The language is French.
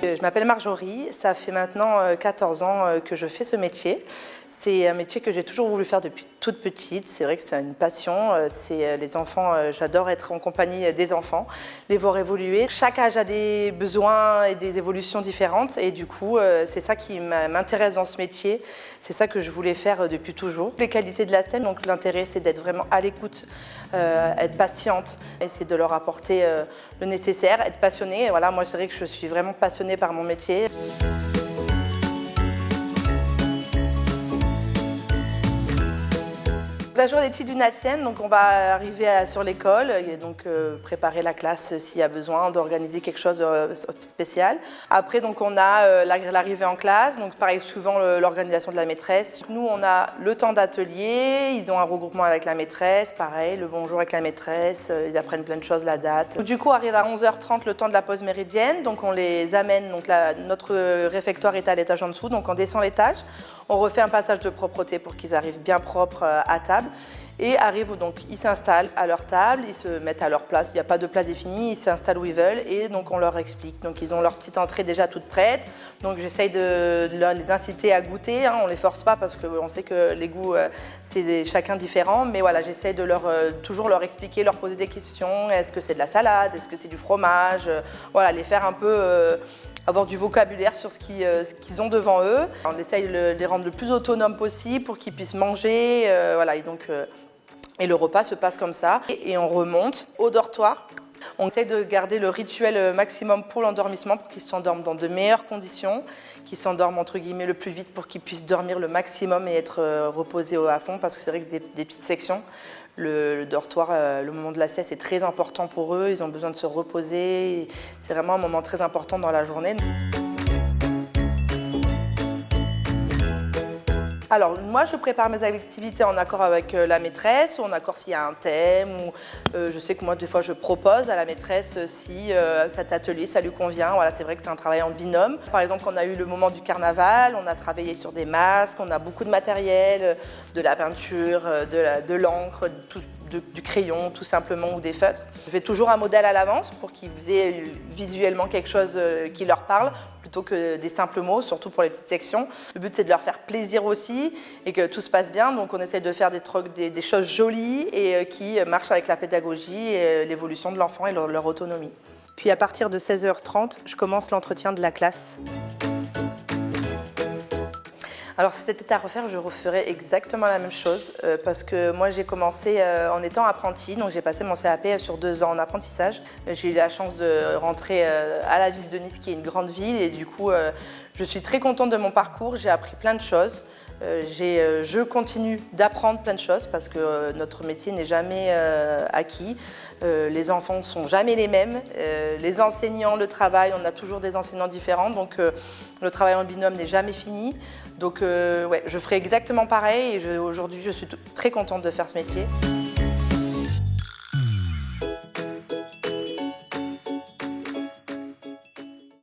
Je m'appelle Marjorie, ça fait maintenant 14 ans que je fais ce métier. C'est un métier que j'ai toujours voulu faire depuis toute petite. C'est vrai que c'est une passion. C'est les enfants, j'adore être en compagnie des enfants, les voir évoluer. Chaque âge a des besoins et des évolutions différentes et du coup, c'est ça qui m'intéresse dans ce métier. C'est ça que je voulais faire depuis toujours. Les qualités de la scène, donc l'intérêt, c'est d'être vraiment à l'écoute, être patiente, essayer de leur apporter le nécessaire, être passionnée. Et voilà, moi, c'est vrai que je suis vraiment passionnée par mon métier. La journée d'études d'une ATSEM, donc on va arriver sur l'école et donc préparer la classe s'il y a besoin d'organiser quelque chose de spécial. Après donc on a l'arrivée en classe, donc pareil suivant l'organisation de la maîtresse. Nous on a le temps d'atelier, ils ont un regroupement avec la maîtresse, pareil le bonjour avec la maîtresse, ils apprennent plein de choses, la date. Du coup arrive à 11h30 le temps de la pause méridienne, donc on les amène, donc notre réfectoire est à l'étage en dessous, donc on descend l'étage, on refait un passage de propreté pour qu'ils arrivent bien propres à table. Et arrivent donc, ils s'installent à leur table, ils se mettent à leur place, il n'y a pas de place définie, ils s'installent où ils veulent et donc on leur explique. Donc ils ont leur petite entrée déjà toute prête, donc j'essaye de les inciter à goûter, on ne les force pas parce qu'on sait que les goûts c'est chacun différent, mais voilà, j'essaye de toujours leur expliquer, leur poser des questions, est-ce que c'est de la salade, est-ce que c'est du fromage, voilà, les faire un peu avoir du vocabulaire sur ce qu'ils ont devant eux. On essaye de les rendre le plus autonomes possible pour qu'ils puissent manger, voilà, et le repas se passe comme ça. Et on remonte au dortoir. On essaye de garder le rituel maximum pour l'endormissement, pour qu'ils s'endorment dans de meilleures conditions, qu'ils s'endorment entre guillemets le plus vite pour qu'ils puissent dormir le maximum et être reposés à fond, parce que c'est vrai que c'est des petites sections. Le dortoir, le moment de la sieste est très important pour eux, ils ont besoin de se reposer, c'est vraiment un moment très important dans la journée. Alors moi je prépare mes activités en accord avec la maîtresse ou en accord s'il y a un thème ou je sais que moi des fois je propose à la maîtresse si cet atelier ça lui convient. Voilà, c'est vrai que c'est un travail en binôme. Par exemple on a eu le moment du carnaval, on a travaillé sur des masques, on a beaucoup de matériel, de la peinture, de l'encre, du crayon tout simplement ou des feutres. Je fais toujours un modèle à l'avance pour qu'ils aient visuellement quelque chose qui leur parle plutôt que des simples mots, surtout pour les petites sections. Le but c'est de leur faire plaisir aussi et que tout se passe bien, donc on essaie de faire des choses jolies et qui marchent avec la pédagogie et l'évolution de l'enfant et leur autonomie. Puis à partir de 16h30, je commence l'entretien de la classe. Alors si c'était à refaire, je referais exactement la même chose parce que moi j'ai commencé en étant apprentie, donc j'ai passé mon CAP sur 2 ans en apprentissage. J'ai eu la chance de rentrer à la ville de Nice qui est une grande ville et du coup je suis très contente de mon parcours, j'ai appris plein de choses. Je continue d'apprendre plein de choses parce que notre métier n'est jamais acquis. Les enfants ne sont jamais les mêmes. Les enseignants, le travail, on a toujours des enseignants différents. Donc le travail en binôme n'est jamais fini. Donc ouais, je ferai exactement pareil et aujourd'hui je suis très contente de faire ce métier.